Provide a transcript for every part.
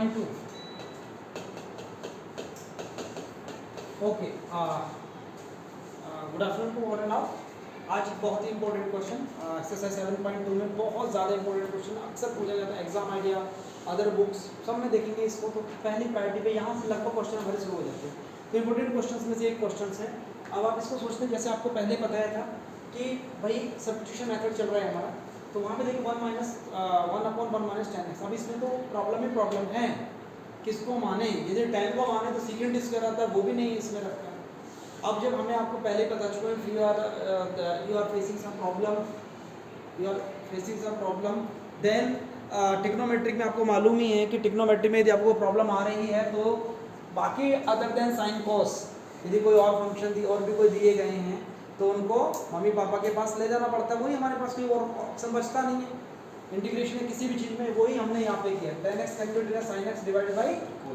7.2। Okay, good afternoon to all and all. आज बहुत ही important question exercise 7.2 में बहुत ज़्यादा इंपॉर्टेंट क्वेश्चन अक्सर पूछा जाता है एग्जाम आइडिया, अदर बुक्स सब में देखेंगे इसको। तो पहली प्रायोरिटी पे यहाँ से लगभग क्वेश्चन हमारे शुरू हो जाते हैं। तो इंपॉर्टेंट क्वेश्चन में से एक क्वेश्चन है। अब आप इसको सोचते हैं, जैसे आपको पहले बताया था कि भाई सब्स्टिट्यूशन मेथड चल रहा है हमारा, तो वहाँ पे देखिए 1/1 - 10x। अब इसमें तो प्रॉब्लम ही प्रॉब्लम है, किसको माने। यदि 10 को माने तो सीकेंड स्क्वायर आता है, वो भी नहीं इसमें रखा है। अब जब हमें आपको पहले पता चला you are facing some problem, then trigonometric में आपको मालूम ही है कि टिग्नोमेट्रिक में यदि आपको प्रॉब्लम आ रही है तो बाकी अदर देन साइन कॉस, यदि कोई और फंक्शन दी और भी कोई दिए गए हैं तो उनको मम्मी पापा के पास ले जाना पड़ता है। वही हमारे पास कोई और ऑप्शन बचता नहीं है। इंटीग्रेशन है किसी भी चीज़ में, वही हमने यहाँ पे किया। 10x can be written as sin x divided by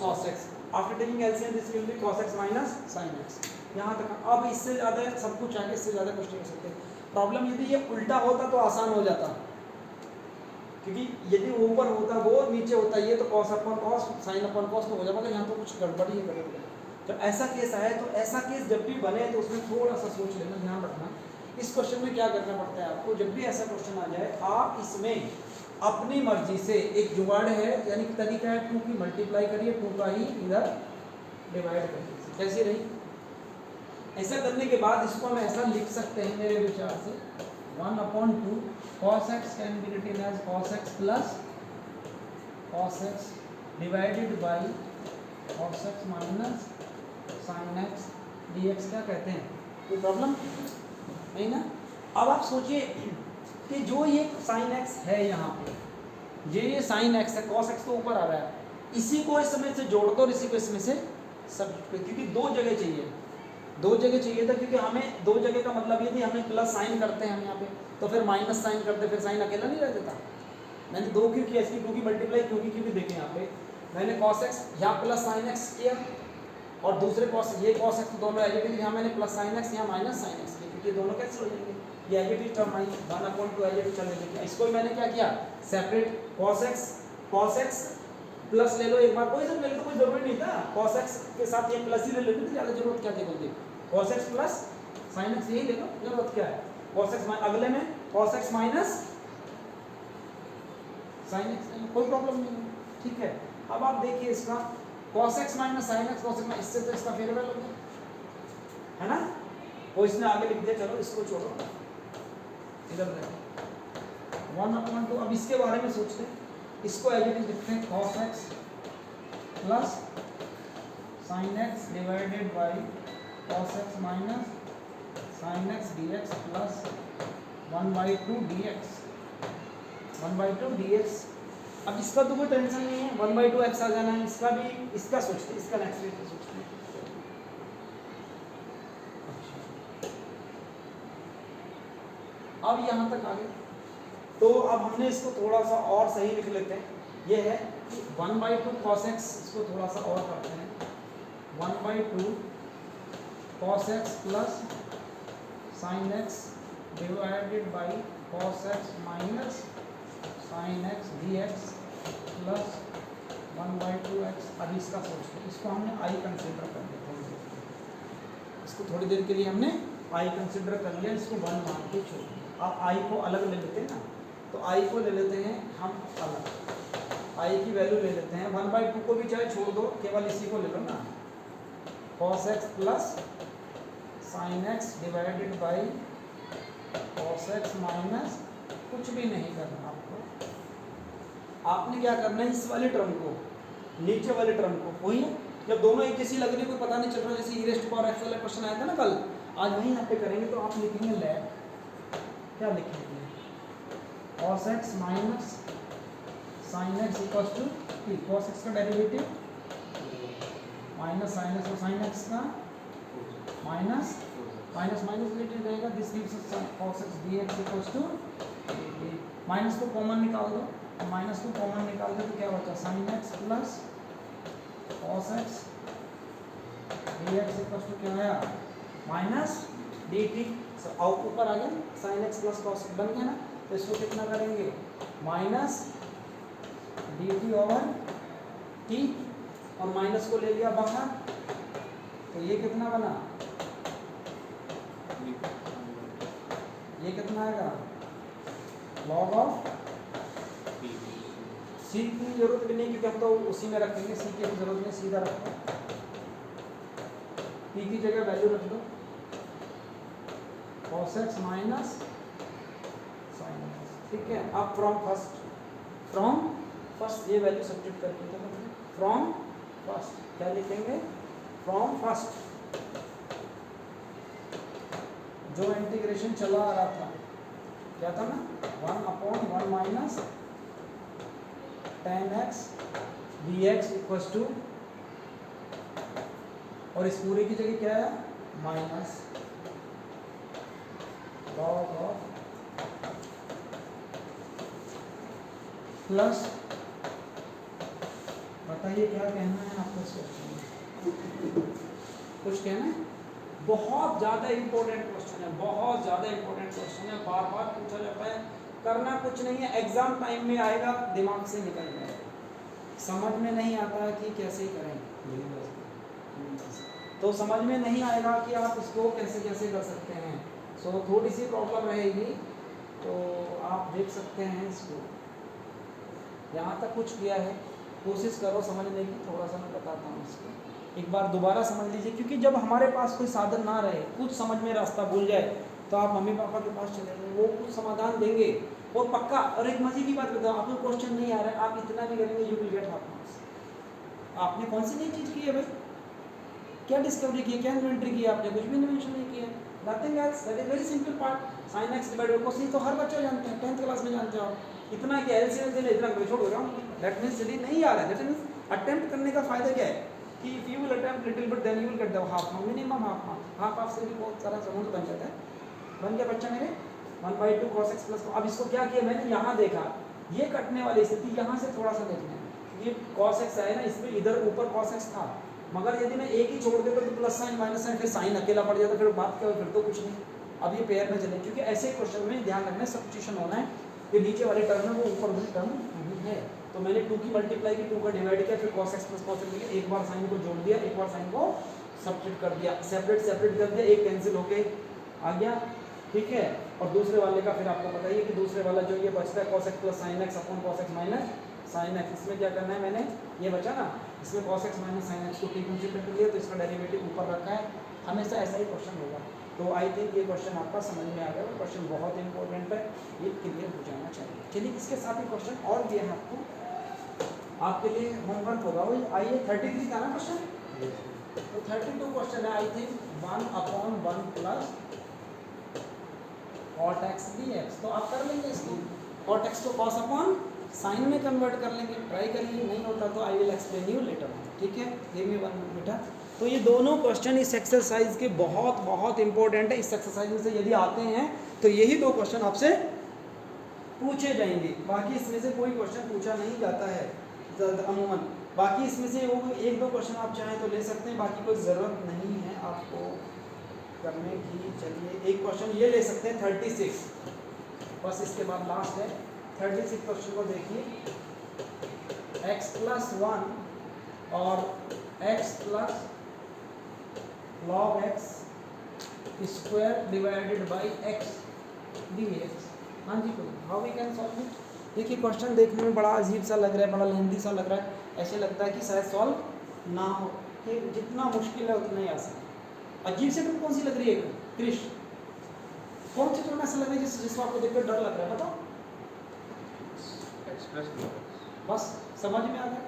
cos x. After taking LCM this will be cos x minus sin x. यहाँ तक। अब इससे ज़्यादा सब कुछ आगे, इससे ज़्यादा कुछ नहीं हो सकते। प्रॉब्लम यदि ये उल्टा होता तो आसान हो जाता, क्योंकि यदि ऊपर होता वो नीचे होता ये तो cos अपन cos sin अपन cos तो हो जाता, मगर यहाँ तो कुछ गड़बड़ी ही गड़बड़ी है। जब ऐसा केस आए तो ऐसा केस जब भी बने तो उसमें थोड़ा सा सोच लेना, ध्यान रखना। इस क्वेश्चन में क्या करना पड़ता है आपको, जब भी ऐसा क्वेश्चन आ जाए आप इसमें अपनी मर्जी से एक जुगाड़ है, यानी कि तरीका है 2 की मल्टीप्लाई करिए, 2 का ही इधर डिवाइड करिए। कैसी रही? ऐसा करने के बाद इसको हम ऐसा लिख सकते हैं मेरे विचार से 1/2 cos x can be written as cos x plus cos x divided by cos x minus sin x dx। क्या कहते हैं, कोई प्रॉब्लम नहीं ना? अब आप सोचिए कि जो ये sin x है यहाँ पे, ये sin x है, cos x तो ऊपर आ रहा है, इसी को इसमें से जोड़ दो और इसी को इसमें से सब्ट्रैक्ट, क्योंकि दो जगह चाहिए था, क्योंकि हमें दो जगह का मतलब ये थी, हमें प्लस साइन करते हैं हम यहाँ पे तो फिर माइनस साइन करते, फिर साइन अकेला नहीं रह जाता। मैंने दो क्यों किया, इसकी 2 की मल्टीप्लाई क्योंकि देखें यहाँ पे मैंने cos x यहाँ प्लस साइन x किया और दूसरे cos ये cos x तो दोनों एडिटिव, यहाँ मैंने प्लस साइन x यहाँ माइनस साइन x किया, क्योंकि दोनों कैंसिल हो जाएंगे। ये एडिटिव टर्म आई 1/2 एडिटिव चलने देंगे। इसको मैंने क्या किया, सेपरेट cos x प्लस ले लो एक बार, कोई सब ले लो तो कोई जरूरी नहीं था, cos x के साथ ये प्लस ही ले लेते, ज़्यादा जरूरत क्या थी बोलते, cos x plus sin x यही ले लो, जरूरत क्या है। cos x अगले में cos x minus sin x, कोई प्रॉब्लम नहीं है, ठीक है। अब आप देखिए इसका cos x minus sin x, cos x इससे तो इसका फेवरेबल हो गया है ना, वो इसने आगे लिख दिया। चलो इसको छोड़ो, इधर देखो 1/2। अब इसके बारे में सोचते हैं, इसको एज इट इज लिखते हैं cos x plus sin x divided by cos x minus sin x dx plus 1/2 dx 1/2 dx। अब इसका तो कोई टेंशन नहीं है, 1/2 x आ जाना है। इसका भी, इसका सोचते हैं, इसका नेक्स्ट वीक सोचते हैं। अब यहाँ तक आ गए तो अब हमने इसको थोड़ा सा और सही लिख लेते हैं। ये है 1/2 cos x, इसको थोड़ा सा और करते हैं 1/2 cos x plus sin x divided by cos x minus sin x dx plus 1/2 x। अब इसका सोचते हैं, इसको हमने i कंसिडर कर दिया थोड़ी देर, इसको थोड़ी देर के लिए हमने i कंसिडर कर लिया, इसको 1 मान के छोड़ दिया। अब i को अलग ले लेते हैं ना, तो i को ले लेते हैं हम अलग, i की वैल्यू ले लेते हैं 1/2 को भी चाहे छोड़ दो, केवल इसी को ले लो ना, cos x plus sin x divided by cos x minus, कुछ भी नहीं करना आपको। आपने क्या करना है, इस वाले टर्म को, नीचे वाले टर्म को, वही है जब दोनों एक जैसी लग रही, कोई पता नहीं चल रहा, जैसे e raised to power x वाला क्वेश्चन आया था ना कल, आज वही यहाँ पे करेंगे। तो आप लिखेंगे लैब, क्या लिखेंगे, cos x minus sin x equal to cos x का डेरिवेटिव माइनस sin x और sin x का माइनस रिलेटेड रहेगा, this gives us cos x dx equal to, minus को कॉमन निकाल दो, माइनस को कॉमन निकाल दो तो क्या बचा, sin x plus cos x dx equal to क्या आया, माइनस dt। और ऊपर आ गया sin x plus cos x बन गया ना, तो इसको कितना करेंगे, माइनस dt ओवर t और माइनस को ले लिया बाहर, तो ये कितना बना, ये कितना आएगा log ऑफ सी की जरूरत भी नहीं क्योंकि हम तो उसी में रखेंगे, सी की जरूरत नहीं, सीधा रखो, पी की जगह वैल्यू रख दो cos x minus sin x, ठीक है। अब फ्रॉम फर्स्ट ये वैल्यू सब्स्टिट्यूट करके फ्रॉम फर्स्ट क्या लिखेंगे, फ्रॉम फर्स्ट जो इंटीग्रेशन चला आ रहा था क्या था ना, 1/1 minus tan x dx equals to, और इस पूरे की जगह क्या है माइनस log ऑफ प्लस, बताइए क्या कहना है आपको इस क्वेश्चन में, कुछ कहना है? बहुत ज़्यादा इंपॉर्टेंट क्वेश्चन है, बहुत ज़्यादा इंपॉर्टेंट क्वेश्चन है, बार बार पूछा जाता है, करना कुछ नहीं है, एग्जाम टाइम में आएगा, दिमाग से निकल जाएगा, समझ में नहीं आता है कि कैसे करें, तो समझ में नहीं आएगा कि आप इसको कैसे कैसे कर सकते हैं, सो थोड़ी सी प्रॉब्लम रहेगी, तो आप देख सकते हैं इसको, यहाँ तक कुछ किया है, कोशिश करो समझने की, थोड़ा सा मैं बताता हूँ इसको, एक बार दोबारा समझ लीजिए, क्योंकि जब हमारे पास कोई साधन ना रहे, कुछ समझ में रास्ता भूल जाए, तो आप मम्मी पापा के पास चले जाए, वो कुछ समाधान देंगे, वो पक्का। और एक मजे की बात बताओ, आपको क्वेश्चन नहीं आ रहा है, आप इतना भी करेंगे you will gate half marks. आपने कौन सी नई चीज़ की है भाई, क्या डिस्कवरी की है, क्या इन्वेंटरी की है आपने, कुछ भी इन्वेंशन नहीं किया, nothing else, that is very simple part, sin x divided by cos, तो हर बच्चा जानते हैं, 10th क्लास में जानते हो आप, इतना कि एलसीएम से इतना छोड़ दो, दैट मींस यदि नहीं आ रहा है, दैट मींस अटेम्प्ट करने का फायदा क्या है कि if you will attempt little but then you will get the half mark, minimum half mark, half से भी बहुत सारा अमाउंट बन जाता है। बन गया बच्चा मेरे 1/2 cos x प्लस, अब इसको क्या किया मैंने, यहाँ देखा ये कटने वाली स्थिति, यहाँ से थोड़ा सा देखना है, ये cos x है ना, इसमें इधर ऊपर cos x था, मगर यदि मैं एक ही छोड़ देता तो प्लस साइन माइनस साइन, फिर साइन अकेला पड़ जाता, फिर बात क्या हो, फिर तो कुछ नहीं। अब ये पेयर में चले, क्योंकि ऐसे क्वेश्चन में ध्यान रखना है, सब्स्टिट्यूशन होना है, ये नीचे वाले टर्म है वो ऊपर वाली टर्म नहीं है, तो मैंने 2 की मल्टीप्लाई की, 2 का डिवाइड किया, फिर cos x plus cos x, एक बार साइन को जोड़ दिया, एक बार साइन को सब्स्टिट्यूट कर दिया, सेपरेट कर दिया, एक कैंसिल होके आ गया, ठीक है। और दूसरे वाले का फिर आपको बताइए कि दूसरे वाला जो ये बचता है cos x plus sin x upon cos x minus sin x, इसमें क्या करना है, मैंने ये बचा ना, इसमें cos x minus sin x को t कंसीडर कर लिया, तो इसका डेरिवेटिव ऊपर रखा है, हमेशा ऐसा ही क्वेश्चन होगा। तो आई थिंक ये क्वेश्चन आपका समझ में आ गया, क्वेश्चन बहुत इंपॉर्टेंट है, ये क्लियर हो जाना चाहिए। चलिए इसके साथ ही क्वेश्चन और भी है आपके लिए होमवर्क होगा, वही आइए 33 का ना क्वेश्चन, तो 32 क्वेश्चन है, I think 1/1 plus cot x dx, तो आप कर लेंगे इसको, cot x को cos अपॉन साइन में कन्वर्ट कर लेंगे, ट्राई करिए, नहीं होता तो I will explain you later, ठीक है। गिव मी 1 मिनट बेटा। तो ये दोनों क्वेश्चन इस एक्सरसाइज के बहुत बहुत इंपॉर्टेंट है, इस एक्सरसाइज में से यदि आते हैं तो यही 2 क्वेश्चन आपसे पूछे जाएंगे, बाकी इसमें से कोई क्वेश्चन पूछा नहीं जाता है अमूमन, बाकी इसमें से वो 1-2 क्वेश्चन आप चाहें तो ले सकते हैं, बाकी कोई ज़रूरत नहीं है आपको करने की। चलिए एक क्वेश्चन ये ले सकते हैं 36, बस इसके बाद लास्ट है 36 क्वेश्चन को देखिए, x प्लस 1 और x plus log x square divided by x dx, हाँ जी, तो how we can solve it. देखिए क्वेश्चन देखने में बड़ा अजीब सा लग रहा है, बड़ा लेंदी सा लग रहा है, ऐसे लगता है कि शायद सॉल्व ना हो, जितना मुश्किल है उतना ही आसान। अजीब से तुम कौन सी लग रही है क्रिश, कौन सी तुम्हें ऐसा लग रही है जिसको आपको देखकर डर लग रहा है, बताओ। बस समझ में आ गया,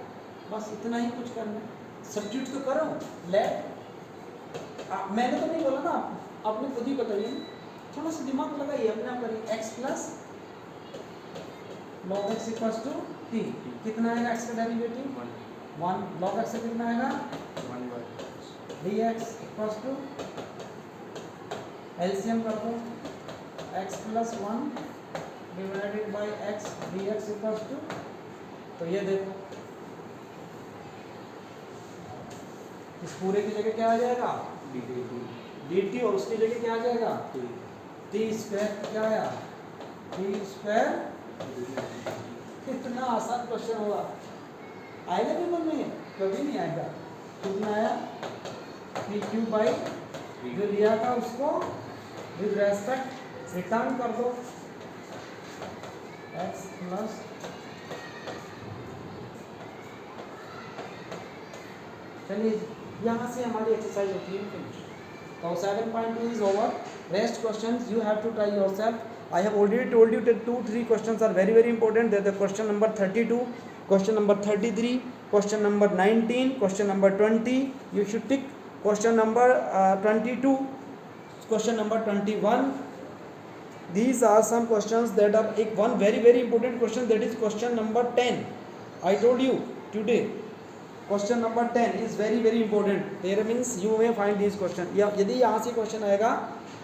बस इतना ही कुछ करना है, सब्स्टिट्यूट तो करो, लेट, मैंने तो नहीं बोला ना, आपने खुद ही बताइए, थोड़ा सा दिमाग लगाइए, अपने आप करिए, x plus log x equals to t, कितना आएगा x का डेरिवेटिव 1, log x से कितना आएगा 1 dx इक्वल्स टू, एलसीएम कर दो, x plus 1 divided by x dx equals to, तो ये देखो इस पूरे की जगह क्या आ जाएगा dt, और उसकी जगह क्या आ जाएगा t स्क्वायर, क्या आया t स्क्वायर, कितना आसान क्वेश्चन होगा, आएगा भी मन में। कभी नहीं आएगा। कितना आया पी क्यू बाई जो लिया था उसको विद रेस्पेक्ट रिटर्न कर दो एक्स प्लस चलिए यहाँ से हमारी एक्सरसाइज होती है फिनिश। तो 7.2 is over. Rest questions you have to try yourself. I have already told you that 2-3 questions are very very important. They are the question number 32, question number 33, question number 19, question number 20. You should tick question number 22, question number 21. These are some questions that are one very very important question, that is question number 10. I told you today. Question number 10 is very very important. There means you may find this question, या यदि यहाँ से question आएगा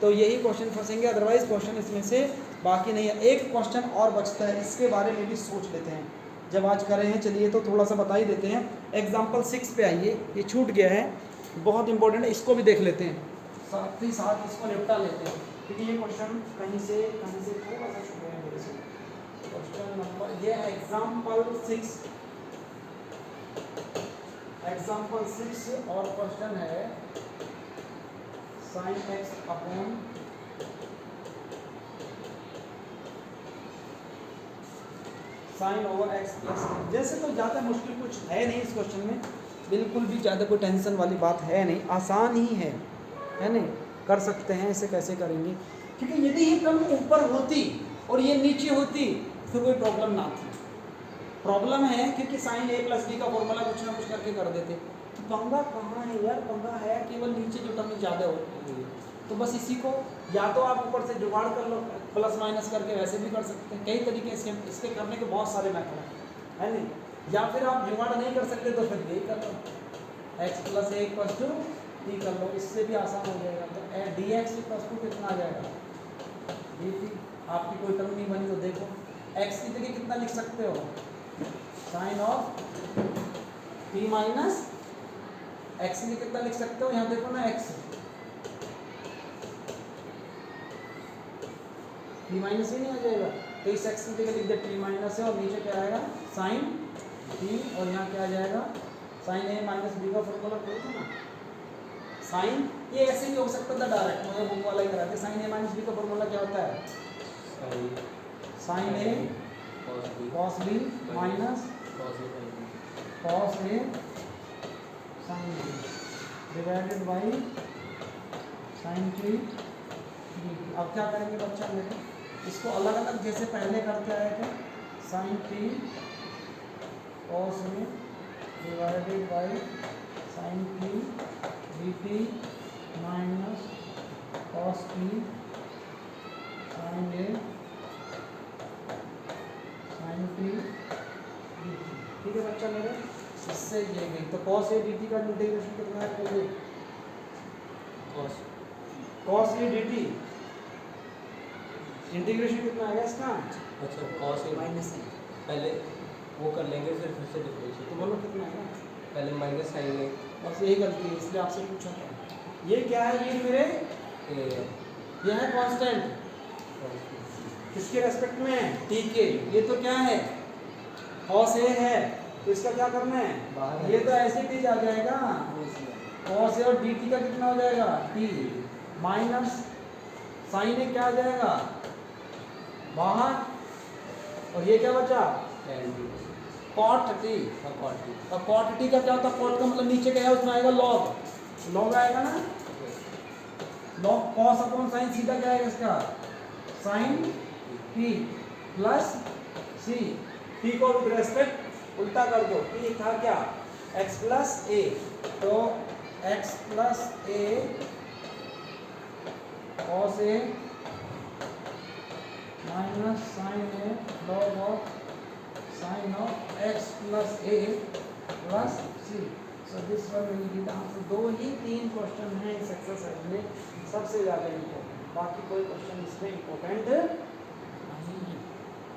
तो यही question फंसेंगे, otherwise question इसमें से बाकी नहीं है। एक क्वेश्चन और बचता है, इसके बारे में भी सोच लेते हैं जब आज कर रहे हैं। चलिए तो थोड़ा सा बता ही देते हैं। एग्जाम्पल 6 पे आइए, ये छूट गया है, बहुत इंपॉर्टेंट है, इसको भी देख लेते हैं, साथ ही साथ इसको निपटा लेते हैं, क्योंकि ये क्वेश्चन कहीं से थोड़ा सा छूट गया है मेरे से। क्वेश्चन नंबर ये एग्जाम्पल 6 और क्वेश्चन है sin x upon sin over x plus. जैसे तो ज़्यादा मुश्किल कुछ है नहीं इस क्वेश्चन में, बिल्कुल भी ज़्यादा कोई टेंशन वाली बात है नहीं, आसान ही है नहीं, कर सकते हैं। इसे कैसे करेंगे, क्योंकि यदि ये टर्म ऊपर होती और ये नीचे होती तो कोई प्रॉब्लम ना थी। प्रॉब्लम है क्योंकि साइन ए प्लस बी का फॉर्मूला कुछ ना कुछ करके कर देते। तो पंगा कहाँ है यार, पंगा है केवल नीचे जो टर्म ज़्यादा होती है, तो बस इसी को या तो आप ऊपर से जुगाड़ कर लो, प्लस माइनस करके वैसे भी कर सकते हैं, कई तरीके से इसके करने के बहुत सारे मेथड है नहीं, या फिर आप जुगाड़ नहीं कर सकते तो फिर यही कर लो, x plus a equal to t कर लो, इससे भी आसान हो जाएगा। तो डी एक्स इक्वल टू कितना आ जाएगा डी टी। आपकी कोई टर्म नहीं बनी तो देखो, एक्स की जगह कितना लिख सकते हो, sine of t minus x में कितना लिख सकते हो, यहाँ देखो ना एक्स टी माइनस ही नहीं आ जाएगा, तो इस एक्स की जगह लिख दे टी माइनस है और नीचे क्या आएगा साइन टी, और यहाँ क्या आ जाएगा साइन ए माइनस बी का फॉर्मूला खोल दो ना, साइन ये ऐसे ही हो सकता था डायरेक्ट, मुझे बुक वाला ही कराते। साइन ए माइनस बी का फॉर्मूला क्या होता है, sine a cos b minus cos a sine b divided by sine t d. अब क्या करेंगे बच्चा मेरे, इसको अलग अलग जैसे पहले करते आए थे, sine t cos a divided by sine t d t minus cos t sine a sine t d t. ठीक है बच्चा मेरे, इससे ये गई तो कॉस ए डी टी का इंटीग्रेशन कितना है, पहले cos a d t integration कितना आ गया इसका, अच्छा कॉस ए माइनस है, पहले वो कर लेंगे फिर से डिफरेंशिएट। तो बोलो कितना है, पहले माइनस साइन ए, बस यही गलती है इसलिए आपसे पूछा था। ये क्या है ये मेरे, ये है कांस्टेंट किसके रेस्पेक्ट में, टी के। ये तो क्या है कॉस ए है, तो इसका क्या करना है, ये तो ऐसे टी आ जाएगा, कॉस ए और डी टी का कितना हो जाएगा टी माइनस साइन ए क्या आ जाएगा बाहर, और ये क्या बचा कॉट टी। और कॉट टी का क्या होता है, कॉट का मतलब नीचे क्या है उसमें आएगा लॉग, लॉग आएगा ना, लॉग कॉस अपॉन साइन सीधा क्या आएगा इसका साइन टी प्लस सी, टी को विद रेस्पेक्ट उल्टा कर दो, टी था क्या x प्लस ए, तो x plus a cos a minus sine a log of sine of x plus a plus c. So this one will be the answer. दो ही तीन क्वेश्चन हैं इस एक्सरसाइज में सबसे ज़्यादा इम्पोर्टेंट, बाकी कोई क्वेश्चन इसमें इम्पोर्टेंट नहीं है।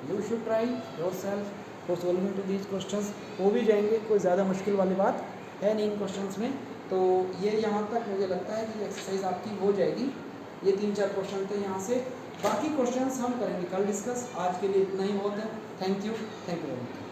You should try yourself for solving to these questions, हो भी जाएंगे, कोई ज़्यादा मुश्किल वाली बात है नहीं इन क्वेश्चंस में। तो ये यहाँ तक मुझे लगता है कि एक्सरसाइज आपकी हो जाएगी। ये 3-4 क्वेश्चन थे यहाँ से, बाकी क्वेश्चंस हम करेंगे कल डिस्कस। आज के लिए इतना ही बहुत है। Thank you very much.